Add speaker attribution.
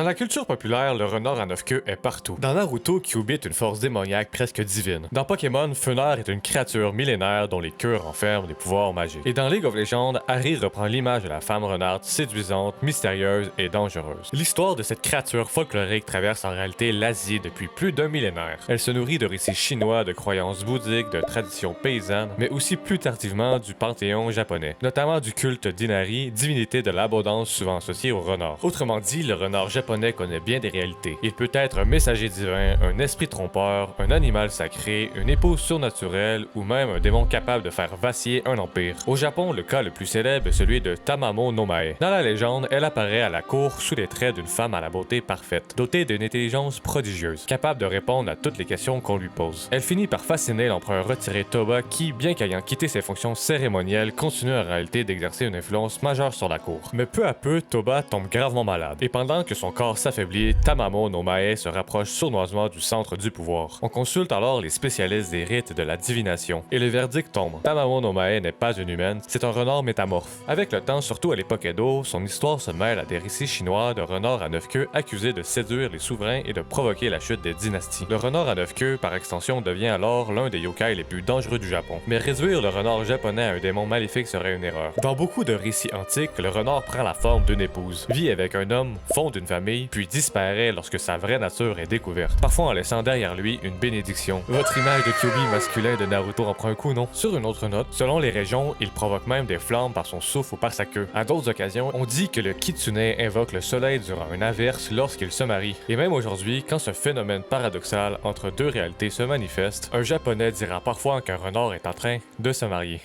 Speaker 1: Dans la culture populaire, le renard à 9 queues est partout. Dans Naruto, Kyuubi est une force démoniaque presque divine. Dans Pokémon, Fenrir est une créature millénaire dont les queues renferment des pouvoirs magiques. Et dans League of Legends, Harry reprend l'image de la femme renarde séduisante, mystérieuse et dangereuse. L'histoire de cette créature folklorique traverse en réalité l'Asie depuis plus d'un millénaire. Elle se nourrit de récits chinois, de croyances bouddhiques, de traditions paysannes, mais aussi plus tardivement du panthéon japonais, notamment du culte d'Inari, divinité de l'abondance souvent associée au renard. Autrement dit, le renard japonais connaît bien des réalités. Il peut être un messager divin, un esprit trompeur, un animal sacré, une épouse surnaturelle ou même un démon capable de faire vaciller un empire. Au Japon, le cas le plus célèbre est celui de Tamamo no Mae. Dans la légende, elle apparaît à la cour sous les traits d'une femme à la beauté parfaite, dotée d'une intelligence prodigieuse, capable de répondre à toutes les questions qu'on lui pose. Elle finit par fasciner l'empereur retiré Toba qui, bien qu'ayant quitté ses fonctions cérémonielles, continue en réalité d'exercer une influence majeure sur la cour. Mais peu à peu, Toba tombe gravement malade, et pendant que son corps s'affaiblit, Tamamo no Mae se rapproche sournoisement du centre du pouvoir. On consulte alors les spécialistes des rites et de la divination, et le verdict tombe. Tamamo no Mae n'est pas une humaine, c'est un renard métamorphe. Avec le temps, surtout à l'époque Edo, son histoire se mêle à des récits chinois de renards à 9 queues accusés de séduire les souverains et de provoquer la chute des dynasties. Le renard à 9 queues, par extension, devient alors l'un des yokai les plus dangereux du Japon. Mais réduire le renard japonais à un démon maléfique serait une erreur. Dans beaucoup de récits antiques, le renard prend la forme d'une épouse, vit avec un homme, fonde une famille, puis disparaît lorsque sa vraie nature est découverte, parfois en laissant derrière lui une bénédiction. Votre image de Kyuubi masculin de Naruto en prend un coup, non? Sur une autre note, selon les régions, il provoque même des flammes par son souffle ou par sa queue. À d'autres occasions, on dit que le kitsune invoque le soleil durant une averse lorsqu'il se marie. Et même aujourd'hui, quand ce phénomène paradoxal entre deux réalités se manifeste, un japonais dira parfois qu'un renard est en train de se marier.